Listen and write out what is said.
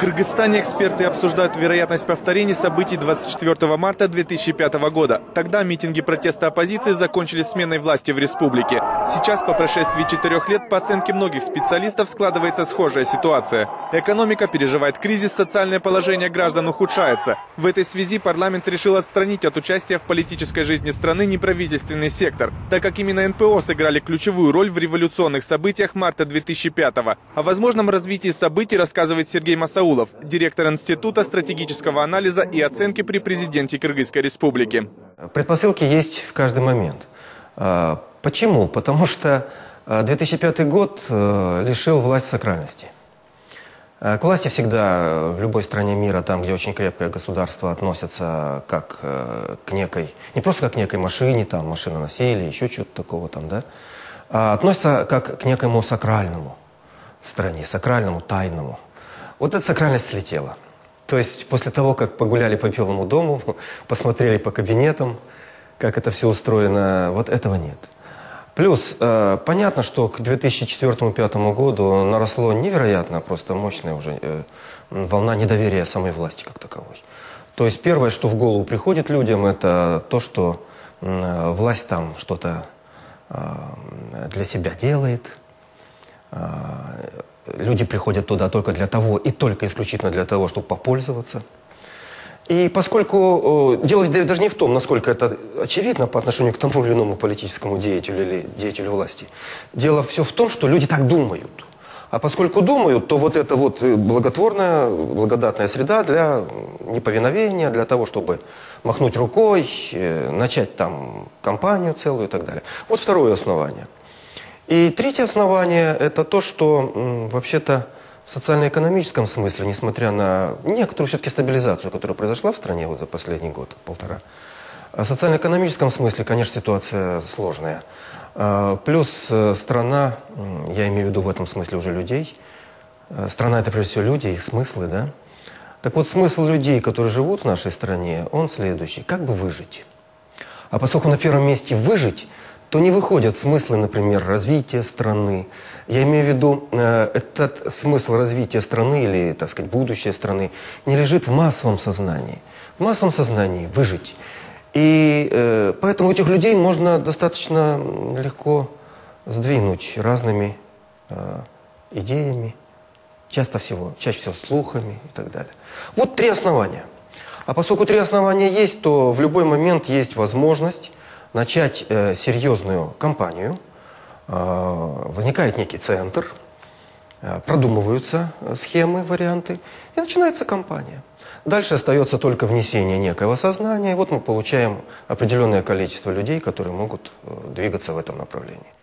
Кыргызстане эксперты обсуждают вероятность повторения событий 24 марта 2005 года. Тогда митинги протеста оппозиции закончились сменой власти в республике. Сейчас, по прошествии 4 лет, по оценке многих специалистов, складывается схожая ситуация. Экономика переживает кризис, социальное положение граждан ухудшается. В этой связи парламент решил отстранить от участия в политической жизни страны неправительственный сектор, так как именно НПО сыграли ключевую роль в революционных событиях марта 2005-го. О возможном развитии событий рассказывает Сергей Масаулов, директор Института стратегического анализа и оценки при президенте Кыргызской республики. Предпосылки есть в каждый момент. Почему? Потому что 2005 год лишил власть сакральности. К власти всегда в любой стране мира, там, где очень крепкое государство, относятся как к некой, не просто как к некой машине, там, машиноноситель, еще что-то такого там, да, а относятся как к некому сакральному в стране, сакральному, тайному. Вот эта сакральность слетела. То есть после того, как погуляли по Белому дому, посмотрели по кабинетам, как это все устроено, вот этого нет. Плюс, понятно, что к 2004-2005 году наросло невероятно просто мощная уже волна недоверия самой власти как таковой. То есть первое, что в голову приходит людям, это то, что власть там что-то для себя делает. Люди приходят туда только для того и только исключительно для того, чтобы попользоваться. И поскольку дело даже не в том, насколько это очевидно по отношению к тому или иному политическому деятелю или деятелю власти, дело все в том, что люди так думают. А поскольку думают, то вот это вот благотворная, благодатная среда для неповиновения, для того, чтобы махнуть рукой, начать там кампанию целую и так далее. Вот второе основание. И третье основание – это то, что вообще-то в социально-экономическом смысле, несмотря на некоторую все-таки стабилизацию, которая произошла в стране вот за последний год-полтора, в социально-экономическом смысле, конечно, ситуация сложная. Плюс страна, я имею в виду в этом смысле уже людей, страна – это прежде всего люди, их смыслы, да? Так вот, смысл людей, которые живут в нашей стране, он следующий – как бы выжить. А поскольку на первом месте выжить, то не выходят смыслы, например, развития страны. Я имею в виду, этот смысл развития страны или, так сказать, будущее страны не лежит в массовом сознании. В массовом сознании выжить. И поэтому этих людей можно достаточно легко сдвинуть разными идеями, чаще всего слухами и так далее. Вот три основания. А поскольку три основания есть, то в любой момент есть возможность начать серьезную кампанию, возникает некий центр, продумываются схемы, варианты, и начинается кампания. Дальше остается только внесение некого сознания, и вот мы получаем определенное количество людей, которые могут двигаться в этом направлении.